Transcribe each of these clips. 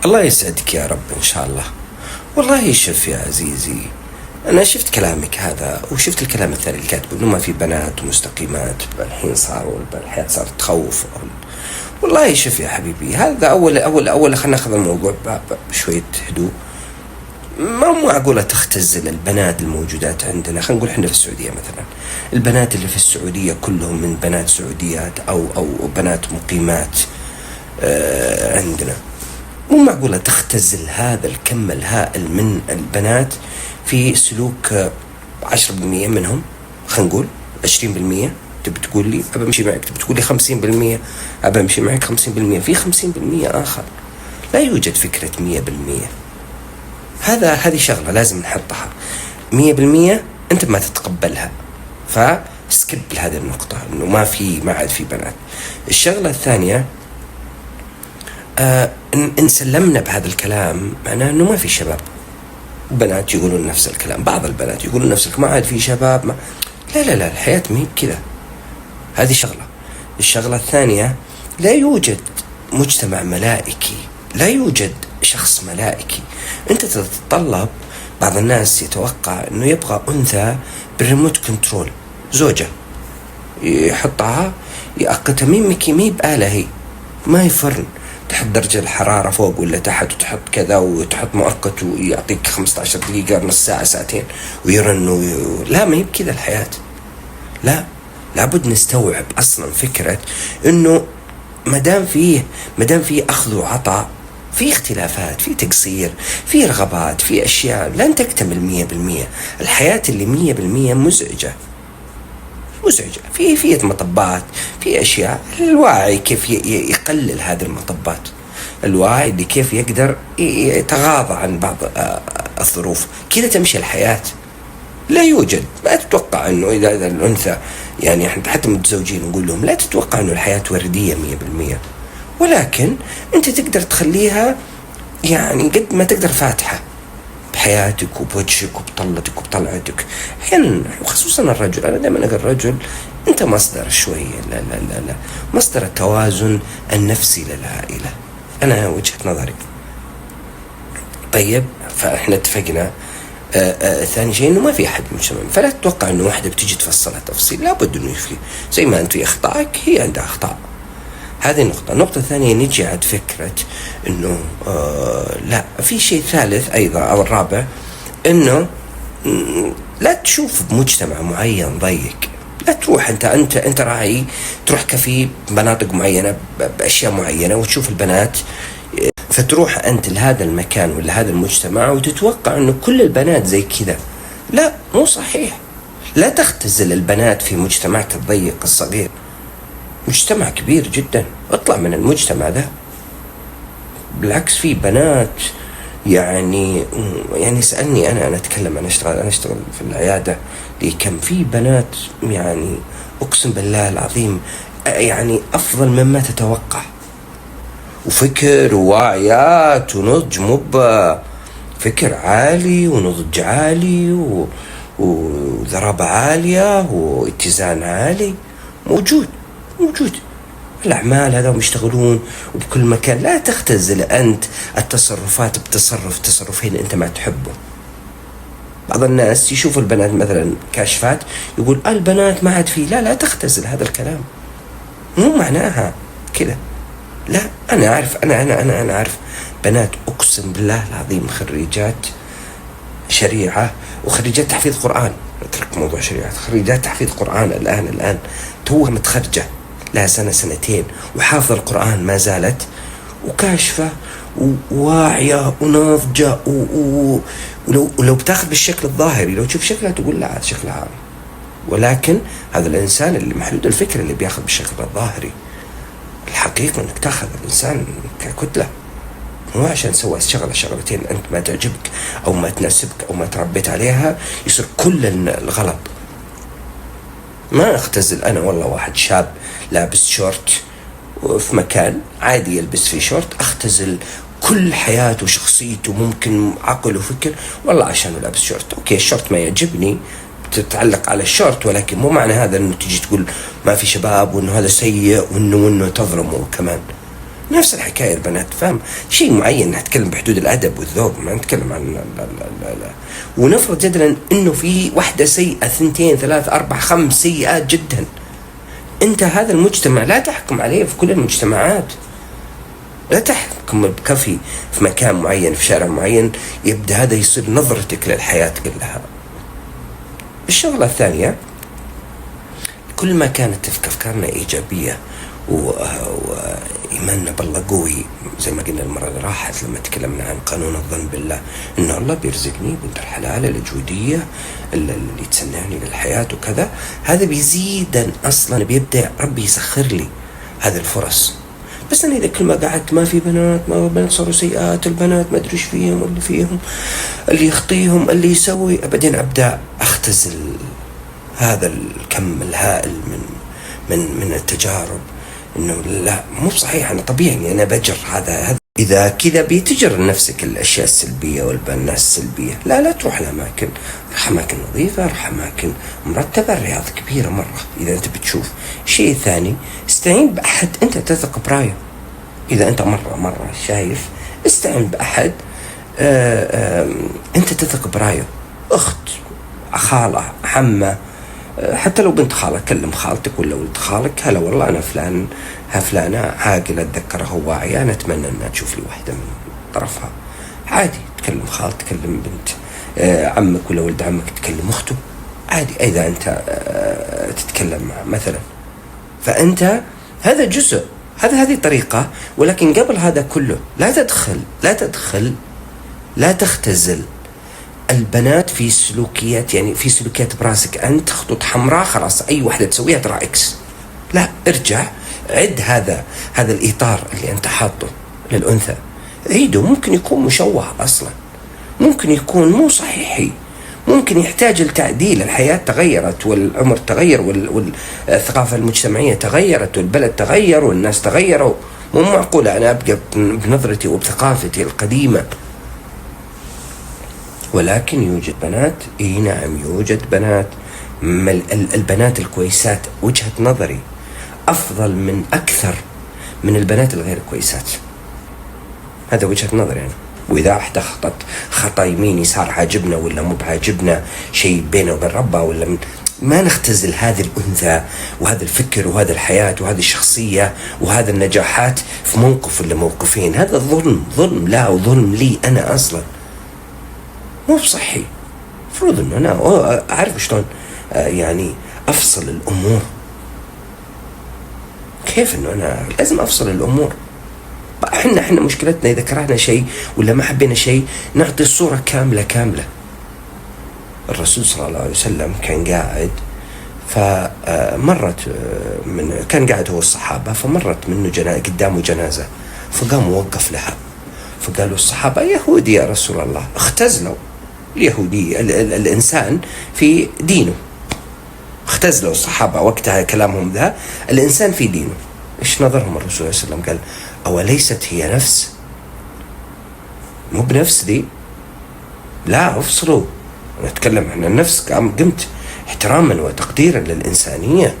الله يسعدك يا رب إن شاء الله. والله شوف يا عزيزي، أنا شفت كلامك هذا وشفت الكلام الثاني اللي كاتبه إنه ما في بنات ومستقيمات، الحين صاروا الحياة صارت تخوف. والله شوف يا حبيبي، هذا أول خلينا ناخذ الموضوع بشوية هدوء. ما هو معقولة تختزل البنات الموجودات عندنا. خلينا نقول احنا في السعودية مثلا، البنات اللي في السعودية كلهم من بنات سعوديات أو بنات مقيمات عندنا. مو معقولة تختزل هذا الكم الهائل من البنات في سلوك 10% منهم. خلينا نقول 20%. تبي تقول لي أبى أمشي معك، تبي تقول لي 50%، أبى أمشي معك 50%. في 50% آخر لا يوجد فكرة 100%. هذه شغلة لازم نحطها. 100% أنت ما تتقبلها، فسكب هذه النقطة إنه ما عاد في بنات. الشغلة الثانية، إن سلمنا بهذا الكلام معناه إنه ما في شباب. بنات يقولون نفس الكلام، بعض البنات يقولون نفس الكلام، ما عاد في شباب. لا الحياة ما هي كذا. هذه شغلة. الشغلة الثانية، لا يوجد مجتمع ملائكي، لا يوجد شخص ملائكي. أنت تتطلب، بعض الناس يتوقع أنه يبغى أنثى بالريموت كنترول، زوجة يحطها يأقتها مي بآلة، هي ما هي فرن تحط درجة الحرارة فوق ولا تحت وتحط كذا وتحط مؤقت ويعطيك 15 دقيقة، نص ساعة، ساعتين ويرن لا، ما هي بكذا الحياة. لا، لابد نستوعب أصلا فكرة أنه مدام فيه أخذ وعطاء، في اختلافات، في تقصير، في رغبات، في أشياء لن تكتمل 100%. الحياة اللي 100% مزعجة. في مطبات، في أشياء. الواعي كيف يقلل هذه المطبات، الواعي اللي كيف يقدر يتغاضى عن بعض الظروف. كذا تمشي الحياة. لا يوجد، ما تتوقع أنه إذا الأنثى، يعني احنا حتى متزوجين نقول لهم لا تتوقع أنه الحياة وردية 100%، ولكن أنت تقدر تخليها يعني قد ما تقدر فاتحة بحياتك وبوجهك وبطلتك وبطلعتك. أحيانا خصوصا الرجل، أنا دائما أقول الرجل أنت مصدر شوية، لا مصدر التوازن النفسي للعائلة. أنا وجهة نظري. طيب، فإحنا اتفقنا. ثاني شيء انه ما في احد مجتمع، فلا تتوقع انه واحدة بتجي تفصلها تفصيل. لابد انه في زي ما انت في اخطائك هي عندها اخطاء. هذه النقطة. النقطة الثانية، نجي عند فكرة انه لا، في شيء ثالث ايضا او الرابع، انه لا تشوف بمجتمع معين ضيق. لا تروح انت راعي، تروح كفي بمناطق معينة باشياء معينة وتشوف البنات، فتروح أنت لهذا المكان ولا هذا المجتمع وتتوقع أنه كل البنات زي كذا. لا، مو صحيح. لا تختزل البنات في مجتمعك الضيق الصغير. مجتمع كبير جدا، اطلع من المجتمع ده. بالعكس، في بنات يعني اسألني أنا أتكلم، أنا أشتغل في العيادة لي كم في بنات، يعني أقسم بالله العظيم يعني أفضل مما تتوقع، وفكر وواعيات ونضج، فكر عالي ونضج عالي وذرابة عالية واتزان عالي موجود. الأعمال هذا يشتغلون وبكل مكان. لا تختزل أنت التصرفات تصرفين أنت ما تحبه. بعض الناس يشوف البنات مثلا كاشفات يقول البنات ما عاد فيه. لا تختزل هذا الكلام، مو معناها كذا. لا، أنا أعرف أنا أعرف بنات أقسم بالله العظيم خريجات شريعة وخريجات تحفيظ قرآن. اترك موضوع شريعة، خريجات تحفيظ قرآن الآن توها متخرجة لها سنتين وحافظ القرآن ما زالت، وكاشفة وواعية وناضجة ولو بتاخذ بالشكل الظاهري، لو تشوف شكلها تقول لا شكلها عام. ولكن هذا الإنسان اللي محدود الفكر اللي بياخذ بالشكل الظاهري. الحقيقة انك تاخذ الانسان ككتلة، مو عشان سوى شغلتين انت ما تعجبك او ما تناسبك او ما تربيت عليها يصير كل الغلط. ما اختزل انا والله واحد شاب لابس شورت وفي مكان عادي يلبس فيه شورت، اختزل كل حياته وشخصيته ممكن عقل وفكر والله عشانه لابس شورت. اوكي، الشورت ما يعجبني، تتعلق على الشورت، ولكن مو معنى هذا انه تجي تقول ما في شباب وانه هذا سيء وانه تظلمه كمان. نفس الحكاية البنات، فاهم؟ شيء معين نتكلم بحدود الأدب والذوق، ما نتكلم عن لا. ونفرض جدلا إنه في واحدة سيئة، 2 3 4 5 سيئات جدا، أنت هذا المجتمع لا تحكم عليه في كل المجتمعات، لا تحكم بكفي في مكان معين في شارع معين يبدأ هذا يصير نظرتك للحياة كلها. الشغلة الثانية، كل ما كانت أفكارنا إيجابية وإيماننا بالله قوي، زي ما قلنا المرة اللي راحت لما تكلمنا عن قانون الظن بالله، إنه الله بيرزقني بنت الحلال الجودية اللي تسنعني للحياة وكذا، هذا بيزيدا أصلا، بيبدأ ربي يسخر لي هذه الفرص. بس أنا إذا كل ما قعدت ما في بنات، ما بنات صاروا سيئات، البنات ما أدري إيش فيهم، اللي فيهم اللي يخطيهم اللي يسوي، بعدين أبدأ أختزل هذا الكم الهائل من التجارب، إنه لا مو صحيح، أنا طبيعي أنا بجر هذا. إذا كذا بتجر لنفسك الأشياء السلبية والناس السلبية، لا تروح لأماكن، روح أماكن نظيفة، روح أماكن مرتبة، الرياض كبيرة مرة إذا أنت بتشوف. شيء ثاني، استعين بأحد أنت تثق برايه، إذا أنت مرة شايف، استعين بأحد أنت تثق برايه، أخت، خالة، عمة، حتى لو بنت خالة، كلم خالتك ولا ولد خالك، هلا والله أنا فلانة عاقلة أتذكرها وواعية، أنا أتمنى أنها تشوف لي واحدة من طرفها، عادي تكلم خالتك، تكلم بنت عمك ولا ولد عمك، تكلم أخته عادي، إذا أنت تتكلم معه مثلا. فأنت هذا جزء، هذه طريقة. ولكن قبل هذا كله لا تختزل البنات في سلوكيات، يعني في سلوكيات براسك أنت، خطوط حمراء خلاص أي واحدة تسويها ترى إكس. لا، ارجع عد هذا الإطار اللي أنت حاطه للأنثى، عيده. ممكن يكون مشوه أصلا، ممكن يكون مو صحيحي، ممكن يحتاج التعديل. الحياة تغيرت والعمر تغير والثقافة المجتمعية تغيرت والبلد تغير والناس تغيروا، مو معقولة أنا أبقى بنظرتي وبثقافتي القديمة. ولكن يوجد بنات، نعم يوجد بنات، البنات الكويسات وجهة نظري أفضل من أكثر من البنات الغير كويسات، هذا وجهة نظري يعني. وإذا احدى خطأ يمين يسار عاجبنا ولا مو بعاجبنا، شيء بينه وبين ربه ولا ما نختزل هذه الأنثى وهذا الفكر وهذا الحياة وهذه الشخصية وهذا النجاحات في موقف ولا موقفين. هذا ظلم لا، وظلم لي أنا أصلا، مو بصحي. المفروض انه انا اعرف شلون يعني افصل الامور. كيف انه انا لازم افصل الامور؟ احنا مشكلتنا اذا كرهنا شيء ولا ما حبينا شيء نعطي الصورة كاملة. الرسول صلى الله عليه وسلم كان قاعد، فمرت كان قاعد هو الصحابة، فمرت منه قدامه جنازة، فقام ووقف لها، فقالوا الصحابة يهودي يا رسول الله. اختزلوا اليهودي الإنسان في دينه، اختزلوا الصحابة وقتها كلامهم ذا، الإنسان في دينه. إيش نظرهم الرسول صلى الله عليه وسلم؟ قال أوليست هي نفس؟ مو بنفس دي؟ لا، افصلوا، نتكلم عن النفس. قمت احتراما وتقديرا للإنسانية،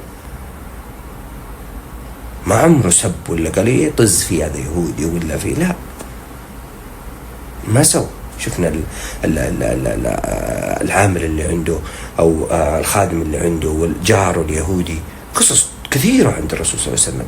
ما عمره سب ولا قال ايه طز في هذا يهودي ولا في، لا ما سوى. شفنا العامل اللي عنده أو الخادم اللي عنده والجار اليهودي، قصص كثيرة عند الرسول صلى الله عليه وسلم.